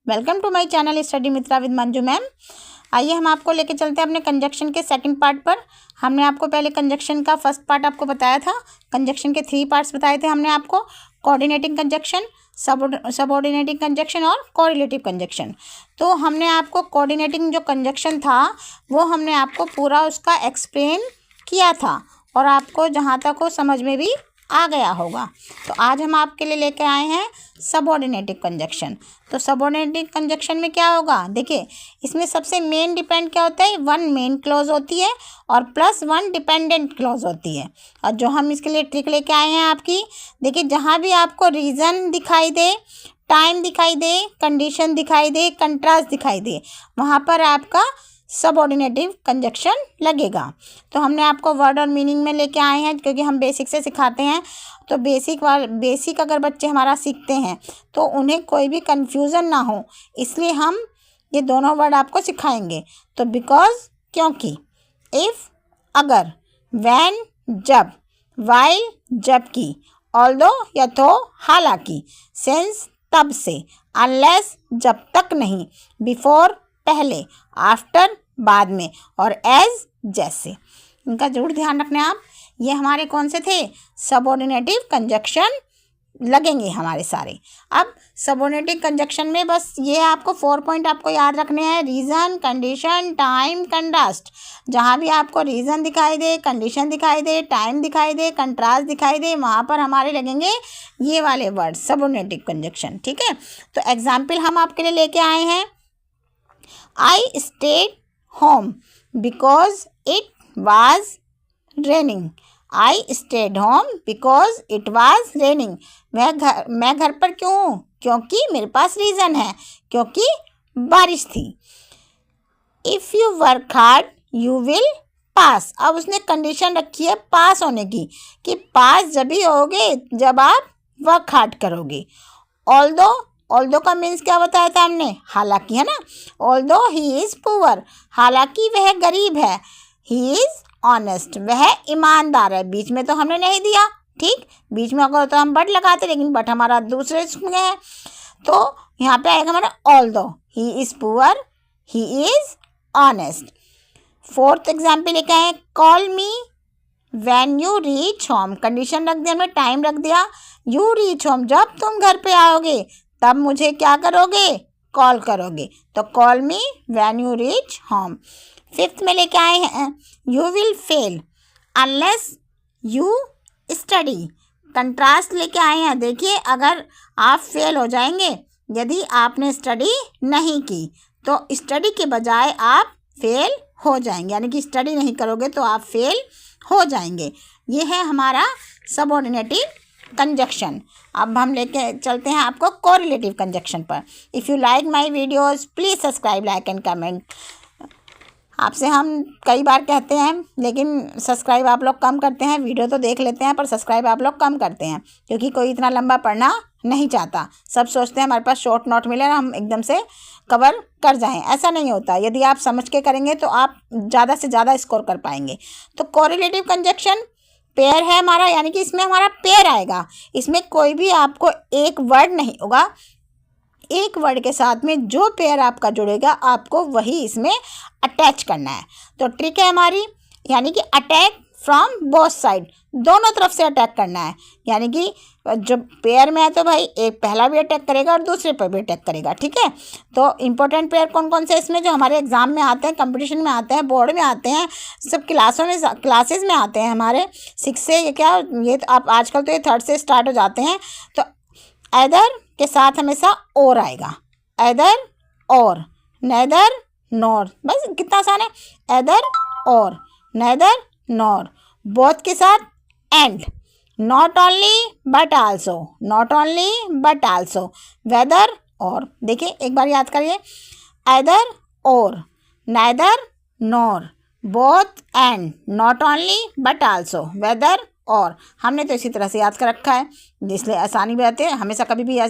Welcome to my channel study Mitra with Manju ma'am. आइए हम आपको लेके चलते हैं अपने कंजक्शन के सेकंड पार्ट पर। हमने आपको पहले कंजक्शन का फर्स्ट पार्ट आपको बताया था। कंजक्शन के 3 पार्ट्स बताए थे हमने आपको, कोऑर्डिनेटिंग कंजक्शन, सबऑर्डिनेटिंग कंजक्शन और कोरिलेटिव कंजक्शन। तो हमने आपको कोऑर्डिनेटिंग जो कंजक्शन था वो हमने आपको पूरा उसका एक्सप्लेन किया था और आपको जहाँ तक हो समझ में भी आ गया होगा। तो आज हम आपके लिए लेके आए हैं सबऑर्डिनेटिव कंजक्शन। तो सबऑर्डिनेटिव कंजक्शन में क्या होगा, देखिए इसमें सबसे मेन डिपेंड क्या होता है, 1 मेन क्लॉज होती है और +1 डिपेंडेंट क्लॉज होती है। और जो हम इसके लिए ट्रिक लेके आए हैं आपकी, देखिए जहाँ भी आपको रीज़न दिखाई दे, टाइम दिखाई दे, कंडीशन दिखाई दे, कंट्रास्ट दिखाई दे, वहाँ पर आपका सबऑर्डिनेटिव कंजक्शन लगेगा। तो हमने आपको वर्ड और मीनिंग में लेके आए हैं क्योंकि हम बेसिक से सिखाते हैं। तो बेसिक अगर बच्चे हमारा सीखते हैं तो उन्हें कोई भी कन्फ्यूज़न ना हो, इसलिए हम ये दोनों वर्ड आपको सिखाएंगे। तो बिकॉज क्योंकि, इफ़ अगर, व्हेन जब, व्हाइल जबकि, ऑल्दो या तो हालांकि, सिंस तब से, अनलेस जब तक नहीं, बिफोर पहले, आफ्टर बाद में और एज जैसे। इनका जरूर ध्यान रखना आप। ये हमारे कौन से थे, सबऑर्डिनेटिव कंजक्शन लगेंगे हमारे सारे। अब सबऑर्डिनेटिव कंजक्शन में बस ये आपको 4 पॉइंट आपको याद रखने हैं, रीज़न, कंडीशन, टाइम, कंट्रास्ट। जहाँ भी आपको रीज़न दिखाई दे, कंडीशन दिखाई दे, टाइम दिखाई दे, कंट्रास्ट दिखाई दे, वहाँ पर हमारे लगेंगे ये वाले वर्ड सबऑर्डिनेटिव कंजक्शन। ठीक है, तो एग्जाम्पल हम आपके लिए लेके आए हैं। I stayed home because it was raining. I stayed home because it was raining. मैं घर पर क्यों हूँ, क्योंकि मेरे पास रीज़न है, क्योंकि बारिश थी। If you work hard you will pass. अब उसने कंडीशन रखी है पास होने की, कि पास जब ही होगे जब आप वर्क हार्ड करोगे। ऑल्दो का मीन्स क्या बताया था हमने, हालांकि, है ना। ऑल्दो ही इज़ पुअर, हालांकि वह गरीब है। ही इज़ ऑनेस्ट, वह ईमानदार है। बीच में तो हमने नहीं दिया, ठीक, बीच में अगर तो हम बट लगाते, लेकिन बट हमारा दूसरे में है, तो यहाँ पे आएगा हमारा although he is poor, he is honest. 4th example लेके आए, call me when you reach home. Condition रख दिया हमने, टाइम रख दिया, यू रीच होम, जब तुम घर पे आओगे तब मुझे क्या करोगे, कॉल करोगे। तो call me when you reach home. 5th में लेके आए हैं, you will fail unless you study. Contrast लेके आए हैं, देखिए अगर आप फेल हो जाएंगे यदि आपने स्टडी नहीं की, तो स्टडी के बजाय आप फेल हो जाएंगे, यानी कि स्टडी नहीं करोगे तो आप फेल हो जाएंगे। ये है हमारा सबऑर्डिनेटिव कंजक्शन। अब हम लेके चलते हैं आपको कोरिलेटिव कंजक्शन पर। If you like my videos please subscribe, like and comment. आपसे हम कई बार कहते हैं लेकिन सब्सक्राइब आप लोग कम करते हैं, वीडियो तो देख लेते हैं पर सब्सक्राइब आप लोग कम करते हैं, क्योंकि कोई इतना लंबा पढ़ना नहीं चाहता। सब सोचते हैं हमारे पास शॉर्ट नोट मिले ना, हम एकदम से कवर कर जाएं। ऐसा नहीं होता, यदि आप समझ के करेंगे तो आप ज़्यादा से ज़्यादा स्कोर कर पाएंगे। तो कोरिलेटिव कंजक्शन पेयर है हमारा, यानी कि इसमें हमारा पेयर आएगा। इसमें कोई भी आपको एक वर्ड नहीं होगा, एक वर्ड के साथ में जो पेयर आपका जुड़ेगा आपको वही इसमें अटैच करना है। तो ट्रिक है हमारी, यानी कि अटैक फ्रॉम बोथ साइड, दोनों तरफ से अटैक करना है। यानी कि जब पेयर में है तो भाई एक पहला भी अटैक करेगा और दूसरे पर भी अटैक करेगा, ठीक है। तो इंपॉर्टेंट पेयर कौन कौन से इसमें जो हमारे एग्जाम में आते हैं, कंपटीशन में आते हैं, बोर्ड में आते हैं, सब क्लासेस में आते हैं हमारे 6 से, ये क्या, ये तो आप आजकल तो ये 3rd से स्टार्ट हो जाते हैं। तो ऐदर के साथ हमेशा और आएगा, ऐदर और, नेदर नॉर, बस कितना आसान है, ऐदर और, नेदर नॉर। बोथ के साथ and, not only but also, not only but also, whether or. देखिए एक बार याद करिए, either or, neither nor, both and, not only but also, whether or. हमने तो इसी तरह से याद कर रखा है, इसलिए आसानी भी आती है। हमेशा कभी भी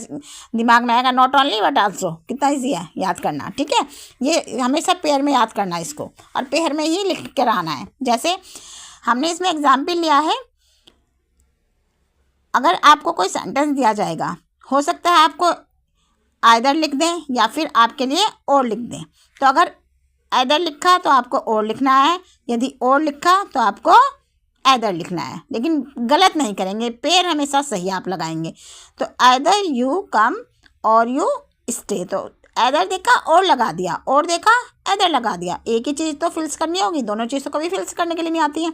दिमाग में आएगा नॉट ओनली बट आल्सो, कितना ईजी है याद करना, ठीक है। ये हमेशा पेयर में याद करना है इसको, और पेयर में ही लिख कर आना है। जैसे हमने इसमें एग्जाम्पल लिया है, अगर आपको कोई सेंटेंस दिया जाएगा, हो सकता है आपको आइदर लिख दें या फिर आपके लिए और लिख दें। तो अगर आइदर लिखा तो आपको और लिखना है, यदि और लिखा तो आपको आइदर लिखना है, लेकिन गलत नहीं करेंगे, पेयर हमेशा सही आप लगाएंगे। तो आइदर यू कम और यू स्टे, तो आइदर देखा और लगा दिया, और देखा आइदर लगा दिया। एक ही चीज़ तो फिल्स करनी होगी, दोनों चीज़ तो कभी फिल्स करने के लिए नहीं आती है।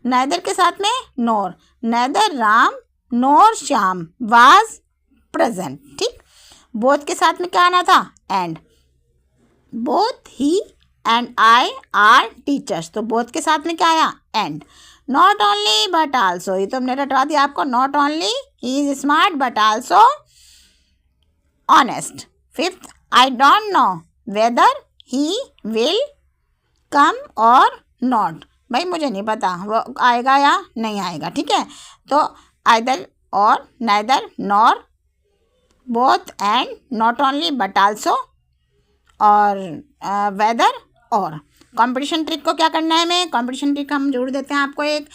नाइदर के साथ में nor, neither Ram nor Shyam was present, ठीक। बोथ के साथ में क्या आना था, एंड, बोथ ही एंड आई आर टीचर्स, तो बोथ के साथ में क्या आया, and. Not only but also, ये तो हमने रटवा दिया आपको, not only he is smart but also honest. Fifth, I don't know whether he will come or not, भाई मुझे नहीं पता वो आएगा या नहीं आएगा, ठीक है। तो आइदर और, neither nor, both and, not only but also और वेदर और। कंपटीशन ट्रिक को क्या करना है हमें, कंपटीशन ट्रिक हम जोड़ देते हैं आपको एक,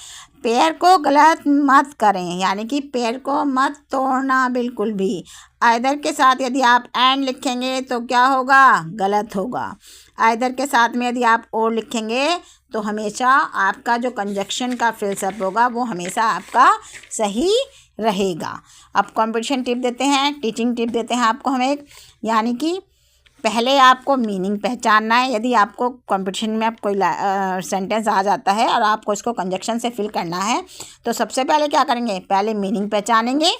पेयर को गलत मत करें, यानी कि पेयर को मत तोड़ना बिल्कुल भी। आइदर के साथ यदि आप एंड लिखेंगे तो क्या होगा, गलत होगा। आइदर के साथ में यदि आप और लिखेंगे तो हमेशा आपका जो कंजक्शन का फिल्सअप होगा वो हमेशा आपका सही रहेगा। अब कंपटीशन टिप देते हैं, टीचिंग टिप देते हैं आपको हम एक, यानी कि पहले आपको मीनिंग पहचानना है। यदि आपको कंपटीशन में आप कोई सेंटेंस आ जाता है और आपको इसको कंजक्शन से फिल करना है तो सबसे पहले क्या करेंगे, पहले मीनिंग पहचानेंगे,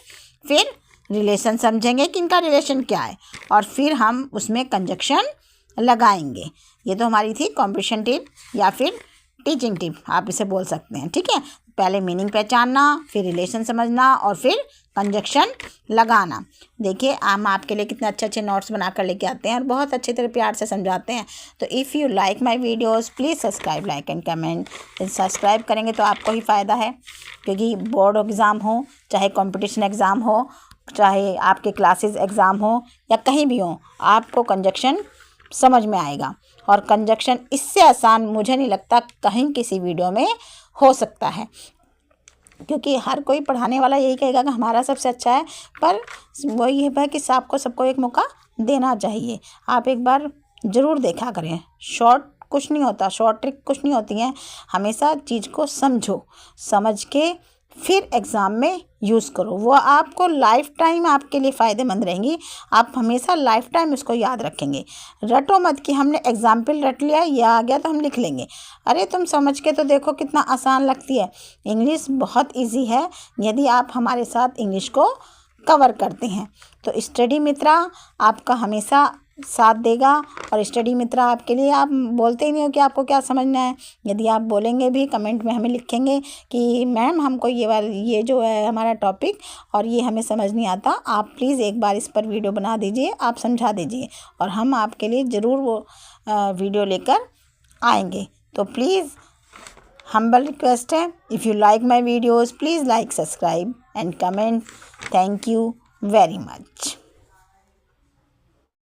फिर रिलेशन समझेंगे कि इनका रिलेशन क्या है, और फिर हम उसमें कंजक्शन लगाएंगे। ये तो हमारी थी कंपटीशन टिप या फिर टीचिंग टिप, आप इसे बोल सकते हैं, ठीक है। पहले मीनिंग पहचानना, फिर रिलेशन समझना और फिर कंजक्शन लगाना। देखिए हम आपके लिए कितने अच्छे अच्छे नोट्स बना कर लेके आते हैं और बहुत अच्छे तरह प्यार से समझाते हैं। तो if you like my videos please subscribe, like and comment. Subscribe करेंगे तो आपको ही फ़ायदा है, क्योंकि बोर्ड एग्ज़ाम हो, चाहे कंपटीशन एग्ज़ाम हो, चाहे आपके क्लासेस एग्ज़ाम हो या कहीं भी हो, आपको कंजक्शन समझ में आएगा। और कंजक्शन इससे आसान मुझे नहीं लगता कहीं किसी वीडियो में हो सकता है, क्योंकि हर कोई पढ़ाने वाला यही कहेगा कि हमारा सबसे अच्छा है, पर वही है कि आपको सबको एक मौका देना चाहिए। आप एक बार ज़रूर देखा करें, शॉर्ट कुछ नहीं होता, शॉर्ट ट्रिक कुछ नहीं होती हैं, हमेशा चीज़ को समझो, समझ के फिर एग्ज़ाम में यूज़ करो, वो आपको लाइफ टाइम आपके लिए फ़ायदेमंद रहेंगी। आप हमेशा लाइफ टाइम इसको याद रखेंगे। रटो मत कि हमने एग्जाम्पल रट लिया, ये आ गया तो हम लिख लेंगे। अरे तुम समझ के तो देखो कितना आसान लगती है। इंग्लिश बहुत इजी है यदि आप हमारे साथ इंग्लिश को कवर करते हैं। तो स्टडी मित्रा आपका हमेशा साथ देगा, और स्टडी मित्रा आपके लिए, आप बोलते ही नहीं हो कि आपको क्या समझना है। यदि आप बोलेंगे भी, कमेंट में हमें लिखेंगे कि मैम हमको ये जो है हमारा टॉपिक और ये हमें समझ नहीं आता, आप प्लीज़ एक बार इस पर वीडियो बना दीजिए, आप समझा दीजिए, और हम आपके लिए ज़रूर वो वीडियो लेकर आएंगे। तो प्लीज़ हम्बल रिक्वेस्ट है, if you like my videos please like, subscribe and comment. Thank you very much.